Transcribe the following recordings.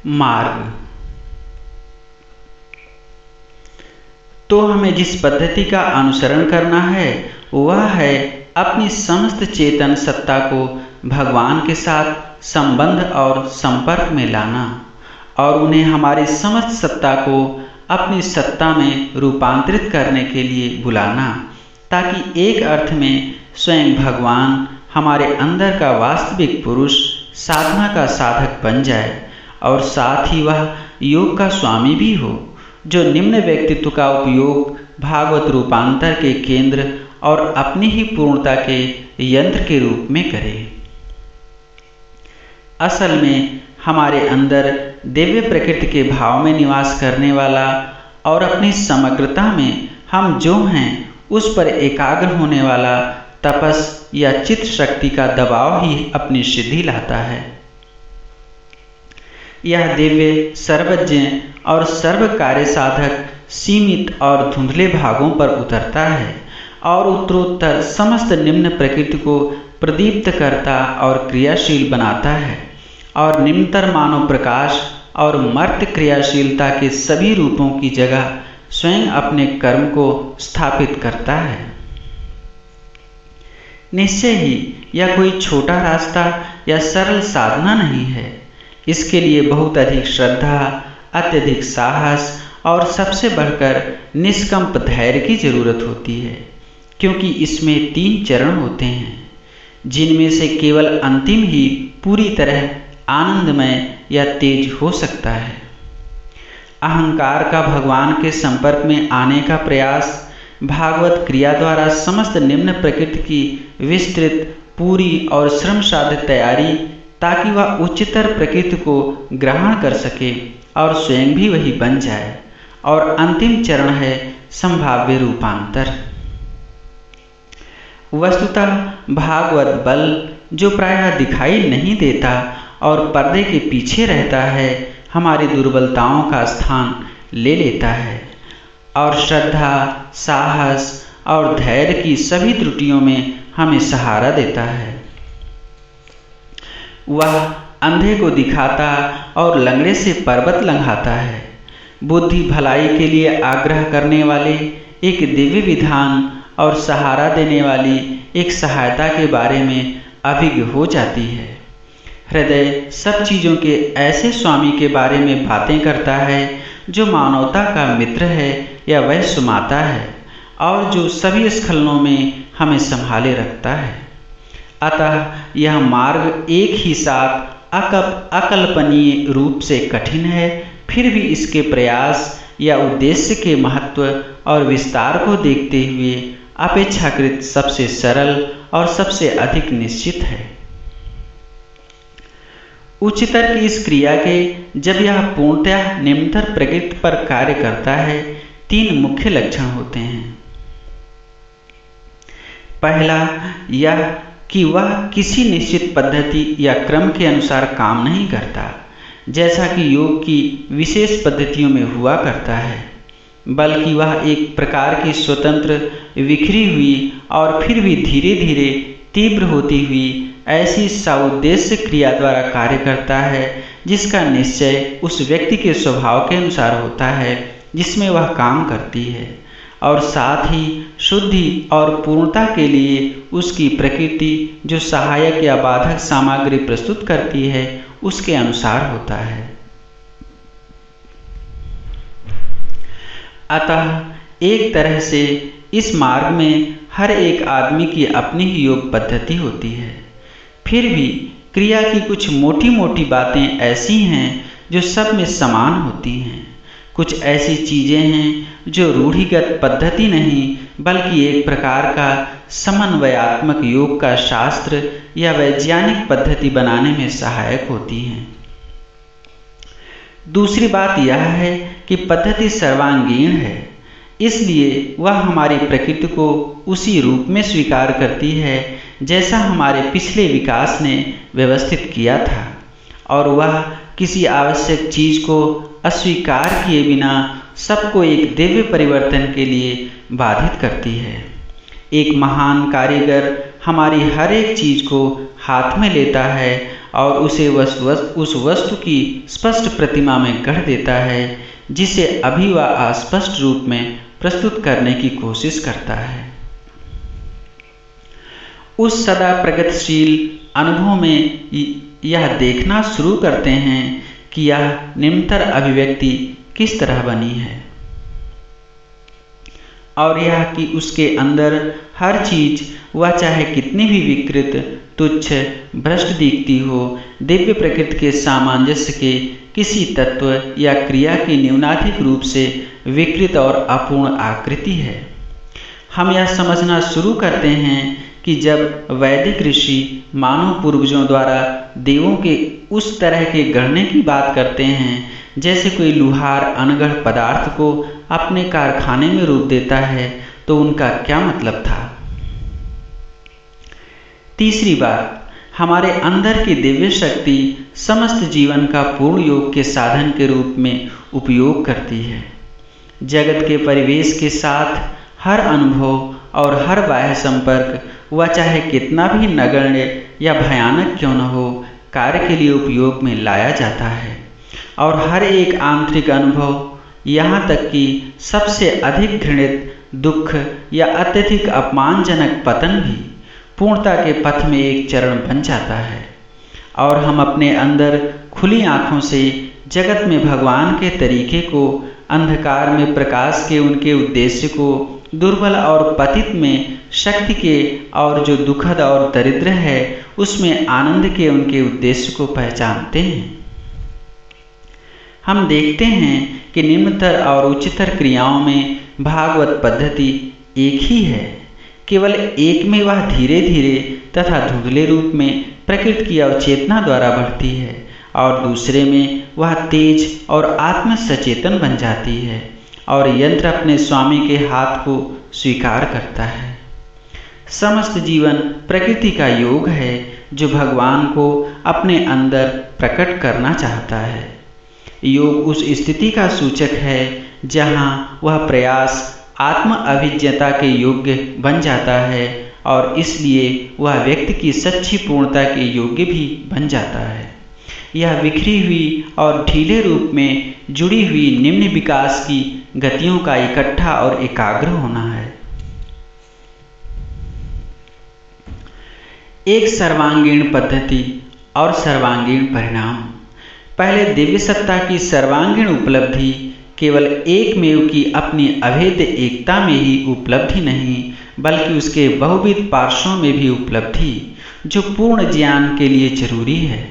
मार्ग। तो हमें जिस पद्धति का अनुसरण करना है वह है अपनी समस्त चेतन सत्ता को भगवान के साथ संबंध और संपर्क में लाना और उन्हें हमारी समस्त सत्ता को अपनी सत्ता में रूपांतरित करने के लिए बुलाना, ताकि एक अर्थ में स्वयं भगवान हमारे अंदर का वास्तविक पुरुष साधना का साधक बन जाए और साथ ही वह योग का स्वामी भी हो, जो निम्न व्यक्तित्व का उपयोग भागवत रूपांतर के केंद्र और अपनी ही पूर्णता के यंत्र के रूप में करे। असल में हमारे अंदर दिव्य प्रकृति के भाव में निवास करने वाला और अपनी समग्रता में हम जो हैं उस पर एकाग्र होने वाला तपस या चित्त शक्ति का दबाव ही अपनी सिद्धि लाता है। यह दिव्य सर्वज्ञ और सर्व कार्य साधक सीमित और धुंधले भागों पर उतरता है और उत्तरोत्तर समस्त निम्न प्रकृति को प्रदीप्त करता और क्रियाशील बनाता है और निम्नतर मानव प्रकाश और मर्त्य क्रियाशीलता के सभी रूपों की जगह स्वयं अपने कर्म को स्थापित करता है। निश्चय ही यह कोई छोटा रास्ता या सरल साधना नहीं है। इसके लिए बहुत अधिक श्रद्धा, अत्यधिक साहस और सबसे बढ़कर निष्कंप धैर्य की जरूरत होती है, क्योंकि इसमें 3 चरण होते हैं, जिनमें से केवल अंतिम ही पूरी तरह आनंदमय या तेज हो सकता है। अहंकार का भगवान के संपर्क में आने का प्रयास भागवत क्रिया द्वारा समस्त निम्न प्रकृति की विस्तृत, पूरी और श्रम साध्य तैयारी, ताकि वह उच्चतर प्रकृति को ग्रहण कर सके और स्वयं भी वही बन जाए। और अंतिम चरण है संभाव्य रूपांतर। वस्तुतः भागवत बल, जो प्रायः दिखाई नहीं देता और पर्दे के पीछे रहता है, हमारी दुर्बलताओं का स्थान ले लेता है और श्रद्धा, साहस और धैर्य की सभी त्रुटियों में हमें सहारा देता है। वह अंधे को दिखाता और लंगड़े से पर्वत लंघाता है। बुद्धि भलाई के लिए आग्रह करने वाले एक दिव्य विधान और सहारा देने वाली एक सहायता के बारे में अभिज्ञ हो जाती है। हृदय सब चीज़ों के ऐसे स्वामी के बारे में बातें करता है जो मानवता का मित्र है या वह सुमाता है और जो सभी स्खलनों में हमें संभाले रखता है। अतः यह मार्ग एक ही साथ अकल्पनीय रूप से कठिन है, फिर भी इसके प्रयास या उद्देश्य के महत्व और विस्तार को देखते हुए अपेक्षाकृत सबसे सरल और सबसे अधिक निश्चित है। उच्चतर की इस क्रिया के जब यह पूर्णतः निम्नतर प्रकृति पर कार्य करता है, 3 मुख्य लक्षण होते हैं। पहला यह कि वह किसी निश्चित पद्धति या क्रम के अनुसार काम नहीं करता, जैसा कि योग की विशेष पद्धतियों में हुआ करता है, बल्कि वह एक प्रकार की स्वतंत्र, बिखरी हुई और फिर भी धीरे धीरे तीव्र होती हुई ऐसी साउद्देश्य क्रिया द्वारा कार्य करता है जिसका निश्चय उस व्यक्ति के स्वभाव के अनुसार होता है जिसमें वह काम करती है, और साथ ही शुद्धि और पूर्णता के लिए उसकी प्रकृति जो सहायक या बाधक सामग्री प्रस्तुत करती है उसके अनुसार होता है। अतः एक तरह से इस मार्ग में हर एक आदमी की अपनी ही योग पद्धति होती है। फिर भी क्रिया की कुछ मोटी मोटी बातें ऐसी हैं जो सब में समान होती हैं। कुछ ऐसी चीज़ें हैं जो रूढ़िगत पद्धति नहीं बल्कि एक प्रकार का समन्वयात्मक योग का शास्त्र या वैज्ञानिक पद्धति बनाने में सहायक होती हैं। दूसरी बात यह है कि पद्धति सर्वांगीण है, इसलिए वह हमारी प्रकृति को उसी रूप में स्वीकार करती है जैसा हमारे पिछले विकास ने व्यवस्थित किया था, और वह किसी आवश्यक चीज़ को अस्वीकार किए बिना सबको एक दिव्य परिवर्तन के लिए बाधित करती है। एक महान कारीगर हमारी हर एक चीज को हाथ में लेता है और उसे उस वस्तु की स्पष्ट प्रतिमा में गढ़ देता है, जिसे अभी वह अस्पष्ट रूप में प्रस्तुत करने की कोशिश करता है। उस सदा प्रगतिशील अनुभव में यह देखना शुरू करते हैं कि यह निम्नतर अभिव्यक्ति किस तरह बनी है, और यह कि उसके अंदर हर चीज, वह चाहे कितनी भी विकृत, तुच्छ, भ्रष्ट दिखती हो, दिव्य प्रकृति के सामंजस्य के किसी तत्व या क्रिया की न्यूनाधिक रूप से विकृत और अपूर्ण आकृति है। हम यह समझना शुरू करते हैं कि जब वैदिक ऋषि मानव पूर्वजों द्वारा देवों के उस तरह के गढ़ने की बात करते हैं जैसे कोई लुहार अनगढ़ पदार्थ को अपने कारखाने में रूप देता है, तो उनका क्या मतलब था? तीसरी बात, हमारे अंदर की दिव्य शक्ति समस्त जीवन का पूर्ण योग के साधन के रूप में उपयोग करती है। जगत के परिवेश के साथ हर अनुभव और हर बाह्य संपर्क, वह चाहे कितना भी नगण्य या भयानक क्यों न हो, कार्य के लिए उपयोग में लाया जाता है। और हर एक आंतरिक अनुभव, यहाँ तक कि सबसे अधिक घृणित दुख या अत्यधिक अपमानजनक पतन भी पूर्णता के पथ में एक चरण बन जाता है, और हम अपने अंदर खुली आंखों से जगत में भगवान के तरीके को, अंधकार में प्रकाश के उनके उद्देश्य को, दुर्बल और पतित में शक्ति के और जो दुखद और दरिद्र है उसमें आनंद के उनके उद्देश्य को पहचानते हैं। हम देखते हैं कि निम्नतर और उच्चतर क्रियाओं में भागवत पद्धति एक ही है, केवल एक में वह धीरे धीरे तथा धुंधले रूप में प्रकृति की अवचेतना द्वारा बढ़ती है, और दूसरे में वह तेज और आत्म सचेतन बन जाती है और यंत्र अपने स्वामी के हाथ को स्वीकार करता है। समस्त जीवन प्रकृति का योग है जो भगवान को अपने अंदर प्रकट करना चाहता है। योग उस स्थिति का सूचक है जहाँ वह प्रयास आत्म अभिज्ञता के योग्य बन जाता है, और इसलिए वह व्यक्ति की सच्ची पूर्णता के योग्य भी बन जाता है। यह बिखरी हुई और ढीले रूप में जुड़ी हुई निम्न विकास की गतियों का इकट्ठा और एकाग्र होना है। एक सर्वांगीण पद्धति और सर्वांगीण परिणाम। पहले दिव्य सत्ता की सर्वांगीण उपलब्धि केवल एकमेव की अपनी अभेद्य एकता में ही उपलब्धि नहीं, बल्कि उसके बहुविध पार्श्वों में भी उपलब्धि, जो पूर्ण ज्ञान के लिए जरूरी है।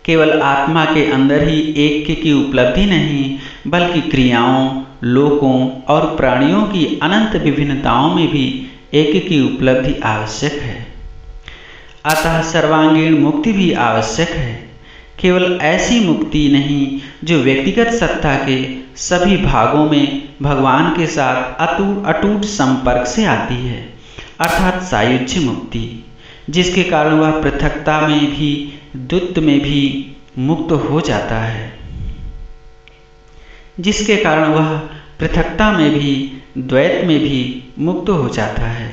केवल आत्मा के अंदर ही एक की उपलब्धि नहीं, बल्कि क्रियाओं, लोकों और प्राणियों की अनंत विभिन्नताओं में भी एक की उपलब्धि आवश्यक है। अतः सर्वांगीण मुक्ति भी आवश्यक है। केवल ऐसी मुक्ति नहीं जो व्यक्तिगत सत्ता के सभी भागों में भगवान के साथ अटूट संपर्क से आती है, अर्थात सायुज्य मुक्ति, जिसके कारण वह पृथकता में भी, द्वैत में भी मुक्त हो जाता है। जिसके कारण वह पृथकता में भी, द्वैत में भी मुक्त हो जाता है।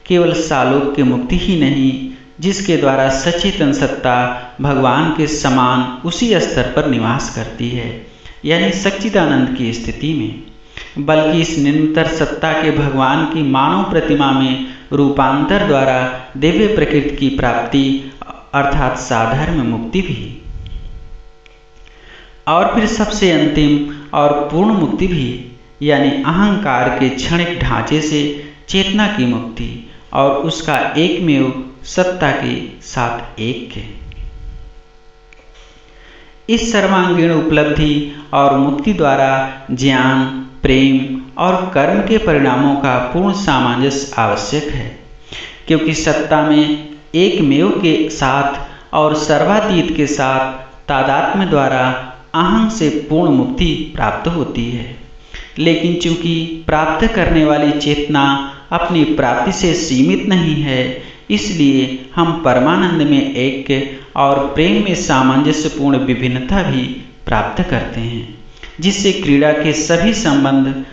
केवल सालोक्य मुक्ति ही नहीं, जिसके द्वारा सचेतन सत्ता भगवान के समान उसी स्तर पर निवास करती है, यानी सच्चिदानंद की स्थिति में, बल्कि इस निरंतर सत्ता के भगवान की मानव प्रतिमा में रूपांतर द्वारा दिव्य प्रकृति की प्राप्ति, अर्थात साधर्म मुक्ति भी। और फिर सबसे अंतिम और पूर्ण मुक्ति भी, यानी अहंकार के क्षणिक ढांचे से चेतना की मुक्ति और उसका एकमेव सत्ता के साथ ऐक्य। इस सर्वांगीण उपलब्धि और मुक्ति द्वारा ज्ञान, प्रेम और कर्म के परिणामों का पूर्ण सामंजस्य आवश्यक है, क्योंकि सत्ता में एकमेव के साथ और सर्वातीत के साथ तादात्म्य द्वारा अहं से पूर्ण मुक्ति प्राप्त होती है। लेकिन चूंकि प्राप्त करने वाली चेतना अपनी प्राप्ति से सीमित नहीं है, इसलिए हम परमानंद में ऐक्य और प्रेम में सामंजस्यपूर्ण विभिन्नता भी प्राप्त करते हैं, जिससे क्रीड़ा के सभी संबंध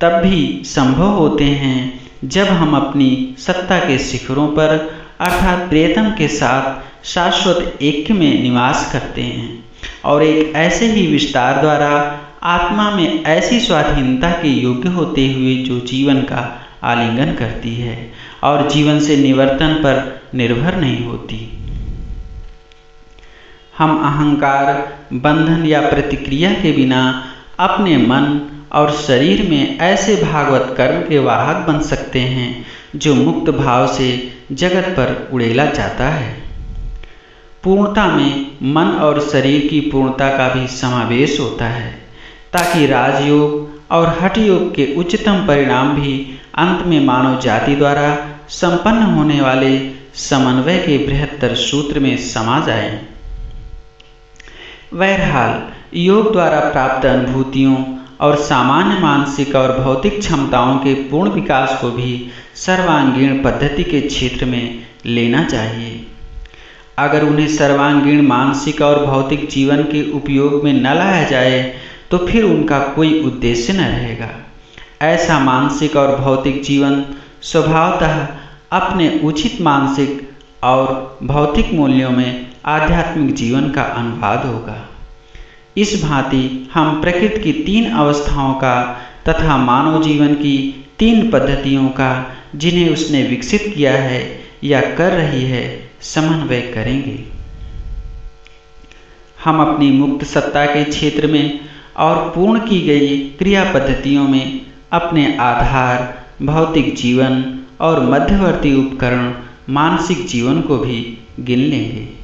तब भी संभव होते हैं जब हम अपनी सत्ता के शिखरों पर अर्थात प्रियतम के साथ शाश्वत ऐक्य में निवास करते हैं और एक ऐसे ही विस्तार द्वारा आत्मा में ऐसी स्वाधीनता के योग्य होते हुए जो जीवन का आलिंगन करती है और जीवन से निवर्तन पर निर्भर नहीं होती। हम अहंकार, बंधन या प्रतिक्रिया के बिना अपने मन और शरीर में ऐसे भागवत कर्म के वाहक बन सकते हैं जो मुक्त भाव से जगत पर उड़ेला जाता है। पूर्णता में मन और शरीर की पूर्णता का भी समावेश होता है ताकि राजयोग और हठ योग के उच्चतम परिणाम भी अंत में मानव जाति द्वारा संपन्न होने वाले समन्वय के बृहत्तर सूत्र में समा जाए। बहरहाल योग द्वारा प्राप्त अनुभूतियों और सामान्य मानसिक और भौतिक क्षमताओं के पूर्ण विकास को भी सर्वांगीण पद्धति के क्षेत्र में लेना चाहिए। अगर उन्हें सर्वांगीण मानसिक और भौतिक जीवन के उपयोग में न लाया जाए तो फिर उनका कोई उद्देश्य न रहेगा। ऐसा मानसिक और भौतिक जीवन स्वभावतः अपने उचित मानसिक और भौतिक मूल्यों में आध्यात्मिक जीवन का अनुवाद होगा। इस भांति हम प्रकृति की 3 अवस्थाओं का तथा मानव जीवन की 3 पद्धतियों का जिन्हें उसने विकसित किया है या कर रही है समन्वय करेंगे। हम अपनी मुक्त सत्ता के क्षेत्र में और पूर्ण की गई क्रिया पद्धतियों में अपने आधार, भौतिक जीवन और मध्यवर्ती उपकरण मानसिक जीवन को भी गिन लेंगे।